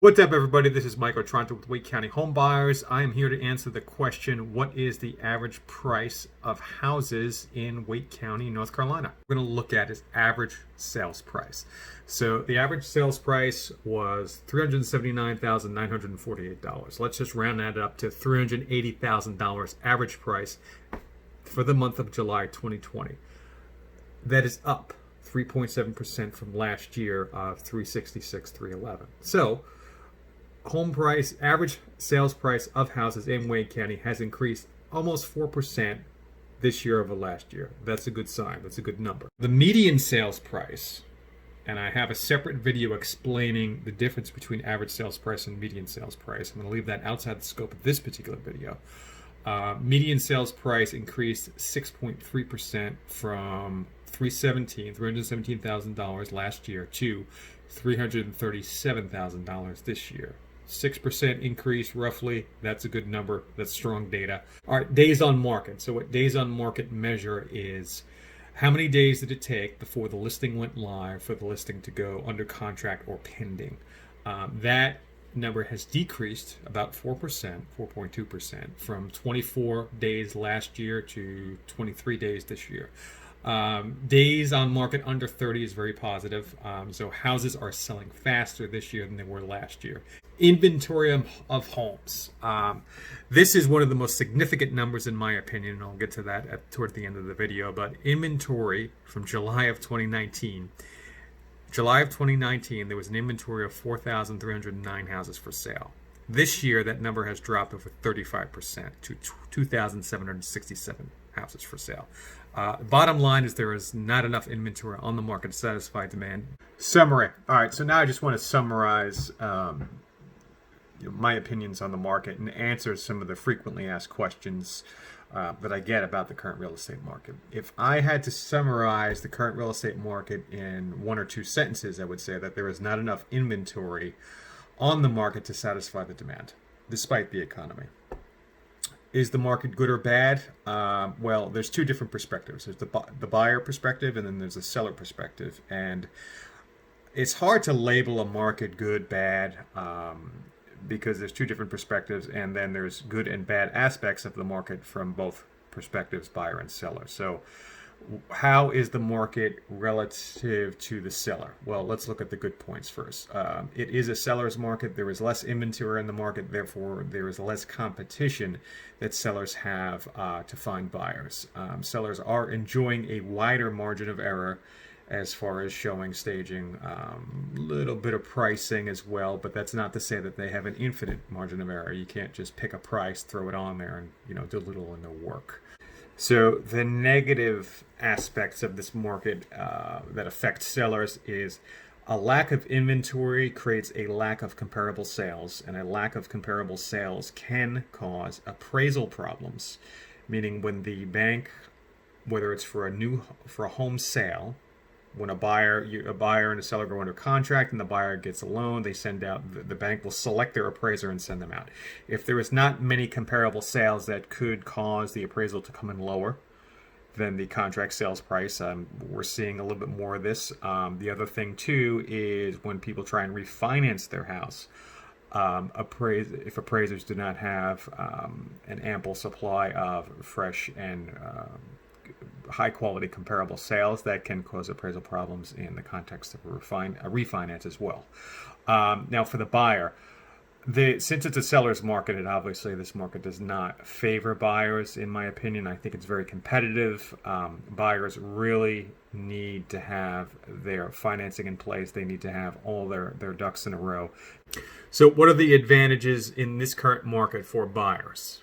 What's up, everybody? This is Mike Otranto with Wake County Home Buyers. I am here to answer the question, what is the average price of houses in Wake County, North Carolina? We're going to look at is average sales price. So the average sales price was $379,948. Let's just round that up to $380,000 average price for the month of July 2020. That is up 3.7% from last year of 366,311. So home price, average sales price of houses in Wake County has increased almost 4% this year over last year. That's a good sign. That's a good number. The median sales price, and I have a separate video explaining the difference between average sales price and median sales price. I'm going to leave that outside the scope of this particular video. Median sales price increased 6.3% from $317,000 last year to $337,000 this year. 6% increase roughly. That's a good number. That's strong data. All right, days on market. So what days on market measure is how many days did it take before the listing went live for the listing to go under contract or pending. That number has decreased about 4.2% from 24 days last year to 23 days this year. Days on market under 30 is very positive. So houses are selling faster this year than they were last year. Inventory of homes. This is one of the most significant numbers in my opinion, and I'll get to that toward the end of the video. But inventory from July of 2019. July of 2019, there was an inventory of 4,309 houses for sale. This year, that number has dropped over 35% to 2,767 houses for sale. Bottom line is there is not enough inventory on the market to satisfy demand. Summary. All right, so now I just want to summarize my opinions on the market and answer some of the frequently asked questions that I get about the current real estate market. If I had to summarize the current real estate market in one or two sentences, I would say that there is not enough inventory on the market to satisfy the demand, despite the economy. Is the market good or bad? Well, there's two different perspectives. There's the buyer perspective, and then there's the seller perspective. And it's hard to label a market good, bad, because there's two different perspectives, and then there's good and bad aspects of the market from both perspectives, buyer and seller. So how is the market relative to the seller? Well, let's look at the good points first. It is a seller's market. There is less inventory in the market. Therefore, there is less competition that sellers have to find buyers. Sellers are enjoying a wider margin of error as far as showing, staging, a little bit of pricing as well, but that's not to say that they have an infinite margin of error. You can't just pick a price, throw it on there, and do little or no work. So the negative aspects of this market that affect sellers is a lack of inventory creates a lack of comparable sales, and a lack of comparable sales can cause appraisal problems, meaning when the bank, whether it's for a home sale, when a buyer and a seller go under contract and the buyer gets a loan, they send out, the bank will select their appraiser and send them out. If there is not many comparable sales, that could cause the appraisal to come in lower than the contract sales price. We're seeing a little bit more of this. The other thing too is when people try and refinance their house, if appraisers do not have an ample supply of fresh and high quality comparable sales, that can cause appraisal problems in the context of a refinance as well. Now for the buyer, since it's a seller's market, and obviously this market does not favor buyers, in my opinion. I think it's very competitive. Buyers really need to have their financing in place. They need to have all their ducks in a row. So what are the advantages in this current market for buyers?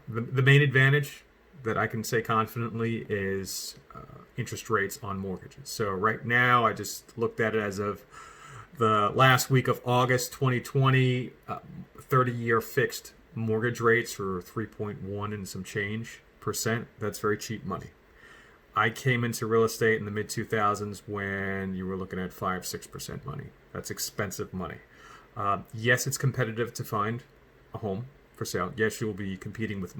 The main advantage that I can say confidently is interest rates on mortgages. So right now, I just looked at it as of the last week of August 2020, 30-year fixed mortgage rates are 3.1 and some change percent. That's very cheap money. I came into real estate in the mid-2000s when you were looking at 5-6% money. That's expensive money. Yes, it's competitive to find a home for sale. Yes, you will be competing with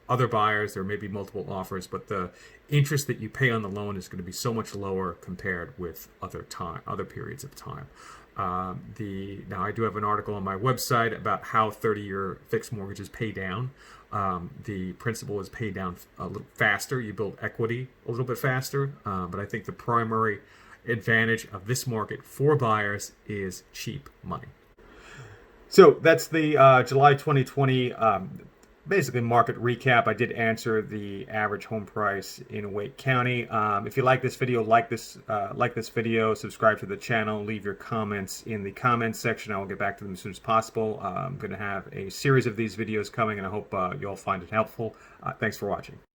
other buyers. There may be multiple offers, but the interest that you pay on the loan is going to be so much lower compared with other periods of time. Now I do have an article on my website about how 30-year fixed mortgages pay down. The principal is paid down a little faster. You build equity a little bit faster, but I think the primary advantage of this market for buyers is cheap money. So that's the July 2020 basically market recap. I did answer the average home price in Wake County. If you like this video, like this video, subscribe to the channel, leave your comments in the comments section. I will get back to them as soon as possible. I'm going to have a series of these videos coming, and I hope you'll find it helpful. Thanks for watching.